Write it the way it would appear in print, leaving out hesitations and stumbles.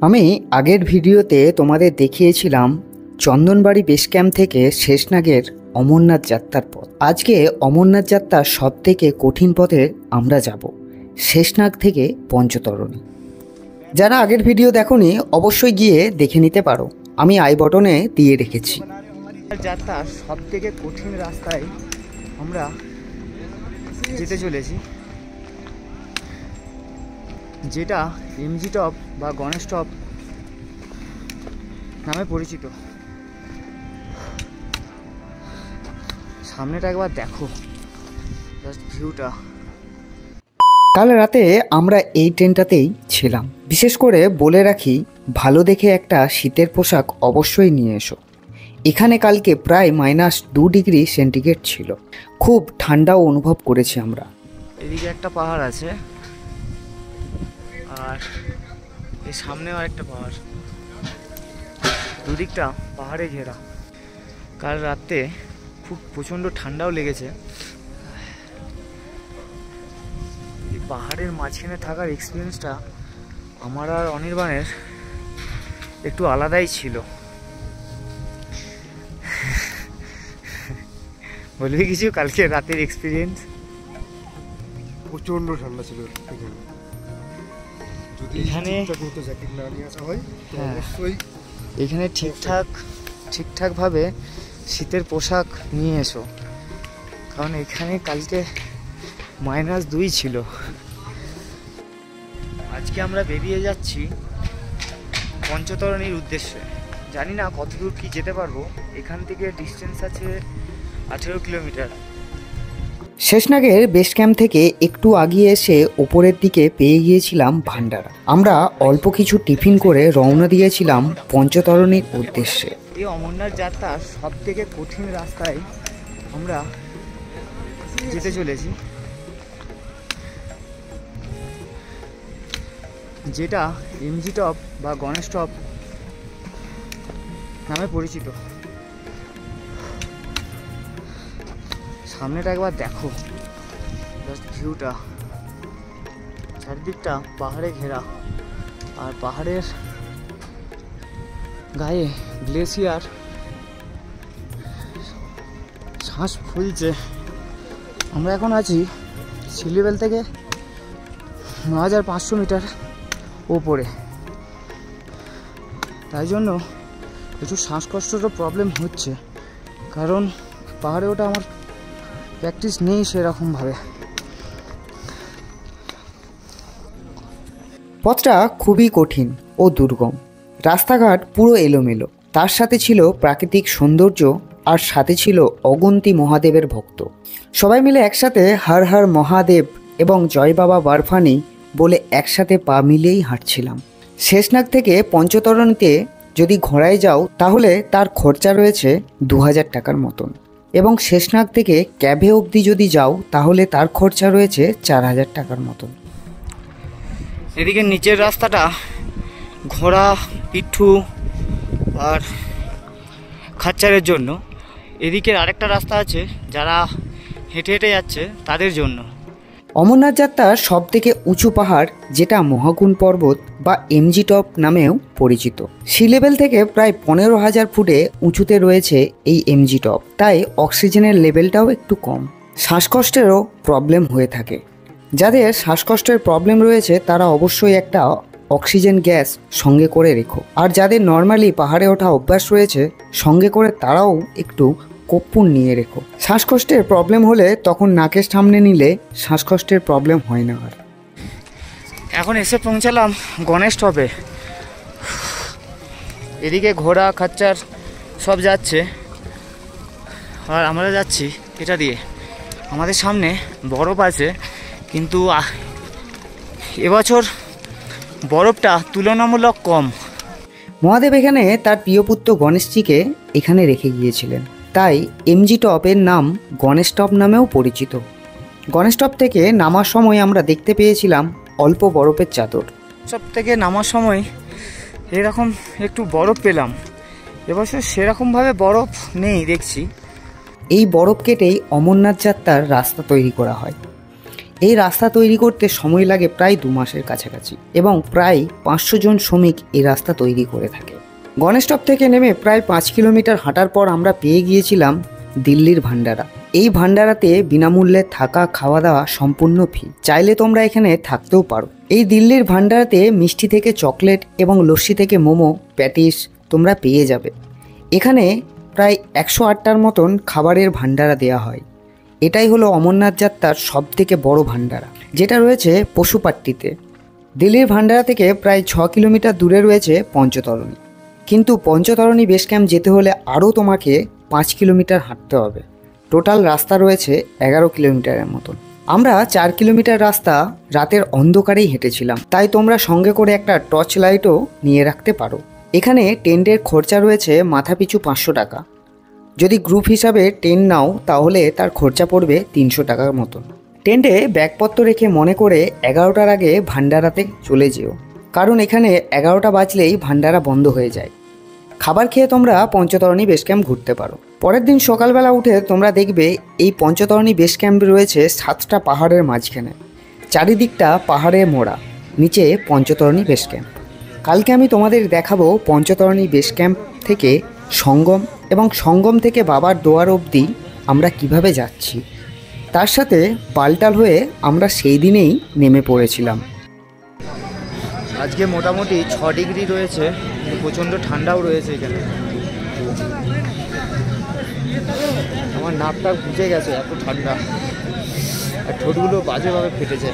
আমি আগের ভিডিওতে তোমাদের দেখিয়েছিলাম চন্দনবাড়ি বেস ক্যাম্প থেকে শেষনাগের অমরনাথ যাত্রার পথ। আজকে অমরনাথ যাত্রার সব থেকে কঠিন পথে আমরা যাব, শেষনাগ থেকে পঞ্চতরণী। যারা আগের ভিডিও দেখোনি অবশ্যই গিয়ে দেখে নিতে পারো, আমি আই বটনে দিয়ে রেখেছি। যাত্রার সব থেকে কঠিন রাস্তায় আমরা যেতে চলেছি, যেটা এমজি টপ বা গণেশ টপ নামে পরিচিত। সামনেটা একবার দেখো, জাস্ট ভিউটা। কাল রাতে আমরা এই ট্রেনটাতেই ছিলাম। বিশেষ করে বলে রাখি, ভালো দেখে একটা শীতের পোশাক অবশ্যই নিয়ে এসো। এখানে কালকে প্রায় -2 ডিগ্রি সেন্টিগ্রেড ছিল, খুব ঠান্ডাও অনুভব করেছি আমরা। এদিকে একটা পাহাড় আছে আর এই সামনেও আরেকটা পাহাড়, দুদিকটা পাহাড়ে ঘেরা। কাল রাতে খুব প্রচণ্ড ঠান্ডাও লেগেছে। এই পাহাড়ের মাঝখানে থাকার এক্সপিরিয়েন্সটা আমার আর অনির্বাণের একটু আলাদাই ছিল। বলবি কিছু কালকে রাতের এক্সপিরিয়েন্স? প্রচন্ড ঠান্ডা ছিল এখানে। যদি এখানে জ্যাকেট না নিয়ে আসা হয় তো অবশ্যই এখানে ঠিকঠাকভাবে শীতের পোশাক নিয়ে এসো, কারণ এখানে কালকে -2 ছিল। আজকে আমরা বেরিয়ে যাচ্ছি পঞ্চতরণীর উদ্দেশ্যে। জানি না কতদূর কি যেতে পারবো, এখান থেকে ডিস্টেন্স আছে 18 কিলোমিটার। শেষনাগের বেস ক্যাম্প থেকে একটু আগিয়ে এসে ওপরের দিকে পেয়ে গিয়েছিলাম ভান্ডারা। আমরা অল্প কিছু টিফিন করে রওনা দিয়েছিলাম পঞ্চতরণীর উদ্দেশ্যে। এই অমরনাথ যাত্রার সব থেকে কঠিন রাস্তায় আমরা যেতে চলেছি, যেটা এমজি টপ বা গণেশ টপ নামে পরিচিত। সামনেটা একবার দেখো, জাস্ট ভিউটা। চারদিকটা পাহাড়ে ঘেরা, আর পাহাড়ের গায়ে গ্লেসিয়ার শ্বাস ফুলছে। আমরা এখন আছি সি লেভেল থেকে 9500 মিটার ওপরে, তাই জন্য একটু শ্বাসকষ্টেরও প্রবলেম হচ্ছে, কারণ পাহাড়ে ওটা আমার প্র্যাকটিস নেই সেরকমভাবে। পথটা খুবই কঠিন ও দুর্গম, রাস্তাঘাট পুরো এলোমেলো, তার সাথে ছিল প্রাকৃতিক সৌন্দর্য, আর সাথে ছিল অগুন্তি মহাদেবের ভক্ত। সবাই মিলে একসাথে হর হর মহাদেব এবং জয় বাবা বারফানি বলে একসাথে পা মিলিয়েই হাঁটছিলাম। শেষনাগ থেকে পঞ্চতরণীতে যদি ঘোড়ায় যাও তাহলে তার খরচা রয়েছে 2000 টাকার মতন, এবং শেষনাগ থেকে ক্যাবে অবধি যদি যাও তাহলে তার খরচা রয়েছে 4000 টাকার মতন। এদিকে নিচের রাস্তাটা ঘোড়া, পিঠু আর খাচ্চারের জন্য। এদিকে আরেকটা রাস্তা আছে, যারা হেঁটে হেঁটে যাচ্ছে তাদের জন্য। অমরনাথ যাত্রার সব থেকে উঁচু পাহাড়, যেটা মহাকুণ পর্বত বা এমজি টপ নামেও পরিচিত। সি লেভেল থেকে প্রায় 15,000 ফুটে উঁচুতে রয়েছে এই এমজি টপ, তাই অক্সিজেনের লেভেলটাও একটু কম। শ্বাসকষ্টেরও প্রবলেম হয়ে থাকে। যাদের শ্বাসকষ্টের প্রবলেম রয়েছে তারা অবশ্যই একটা অক্সিজেন গ্যাস সঙ্গে করে রেখো, আর যাদের নর্মালি পাহাড়ে ওঠা অভ্যাস রয়েছে সঙ্গে করে তারাও একটু কর্পূর নিয়ে রেখো। শ্বাসকষ্টের প্রবলেম হলে তখন নাকের সামনে নিলে শ্বাসকষ্টের প্রবলেম হয় না। আর এখন এসে পৌঁছালাম গণেশ টপে। এদিকে ঘোড়া, খাচ্চার সব যাচ্ছে, আর আমরা যাচ্ছি এটা দিয়ে। আমাদের সামনে বরফ আছে, কিন্তু এবছর বরফটা তুলনামূলক কম। মহাদেব এখানে তার প্রিয় পুত্র গণেশজিকে এখানে রেখে গিয়েছিলেন, তাই এমজি টপের নাম গণেশ টপ নামেও পরিচিত। গণেশ টপ থেকে নামার সময় আমরা দেখতে পেয়েছিলাম অল্প বরফের চাদর। সব থেকে নামার সময় এরকম একটু বরফ পেলাম। এবছর সেরকমভাবে বরফ নেই দেখছি। এই বরফ কেটেই অমরনাথ যাত্রার রাস্তা তৈরি করা হয়। এই রাস্তা তৈরি করতে সময় লাগে প্রায় 2 মাসের কাছাকাছি এবং প্রায় 500 জন শ্রমিক এই রাস্তা তৈরি করে থাকে। গণেশটপ থেকে নেমে প্রায় 5 কিলোমিটার হাঁটার পর আমরা পেয়ে গিয়েছিলাম দিল্লির ভান্ডারা। এই ভান্ডারাতে বিনামূল্যে থাকা খাওয়া দাওয়া সম্পূর্ণ ফ্রি, চাইলে তোমরা এখানে থাকতেও পারো। এই দিল্লির ভান্ডারাতে মিষ্টি থেকে চকলেট এবং লস্যি থেকে মোমো, প্যাটিস তোমরা পেয়ে যাবে। এখানে প্রায় 108টার মতন খাবারের ভান্ডারা দেওয়া হয়। এটাই হলো অমরনাথ যাত্রার সবথেকে বড় ভান্ডারা, যেটা রয়েছে পশুপাট্টিতে। দিল্লির ভান্ডারা থেকে প্রায় 6 কিলোমিটার দূরে রয়েছে পঞ্চতরণী, কিন্তু পঞ্চতরণী বেস ক্যাম্প যেতে হলে আরও তোমাকে 5 কিলোমিটার হাঁটতে হবে। টোটাল রাস্তা রয়েছে 11 কিলোমিটারের মতন। আমরা 4 কিলোমিটার রাস্তা রাতের অন্ধকারেই হেঁটেছিলাম, তাই তোমরা সঙ্গে করে একটা টর্চ লাইটও নিয়ে রাখতে পারো। এখানে টেন্টের খরচা রয়েছে মাথাপিছু 500 টাকা। যদি গ্রুপ হিসাবে টেন্ট নাও তাহলে তার খরচা পড়বে 300 টাকার মতন। টেন্টে ব্যাগপত্র রেখে মনে করে 11টার আগে ভান্ডারাতে চলে যেও, কারণ এখানে 11টা বাজলেই ভান্ডারা বন্ধ হয়ে যায়। খাবার খেয়ে তোমরা পঞ্চতরণী বেস ক্যাম্প ঘুরতে পারো। পরের দিন সকালবেলা উঠে তোমরা দেখবে এই পঞ্চতরণী বেস ক্যাম্প রয়েছে 7টা পাহাড়ের মাঝখানে, চারিদিকটা পাহাড়ে মোড়া, নিচে পঞ্চতরণী বেস ক্যাম্প। কালকে আমি তোমাদের দেখাবো পঞ্চতরণী বেস ক্যাম্প থেকে সঙ্গম এবং সঙ্গম থেকে বাবার দোয়ার অবধি আমরা কিভাবে যাচ্ছি। তার সাথে পাল্টাল হয়ে আমরা সেই দিনেই নেমে পড়েছিলাম। আজকে মোটামুটি 6 ডিগ্রি রয়েছে, প্রচণ্ড ঠান্ডাও রয়েছে এখানে। আমার নাকটা বুঝে গেছে, এত ঠান্ডা, আর ঠোঁটগুলো বাজেভাবে ফেটেছে।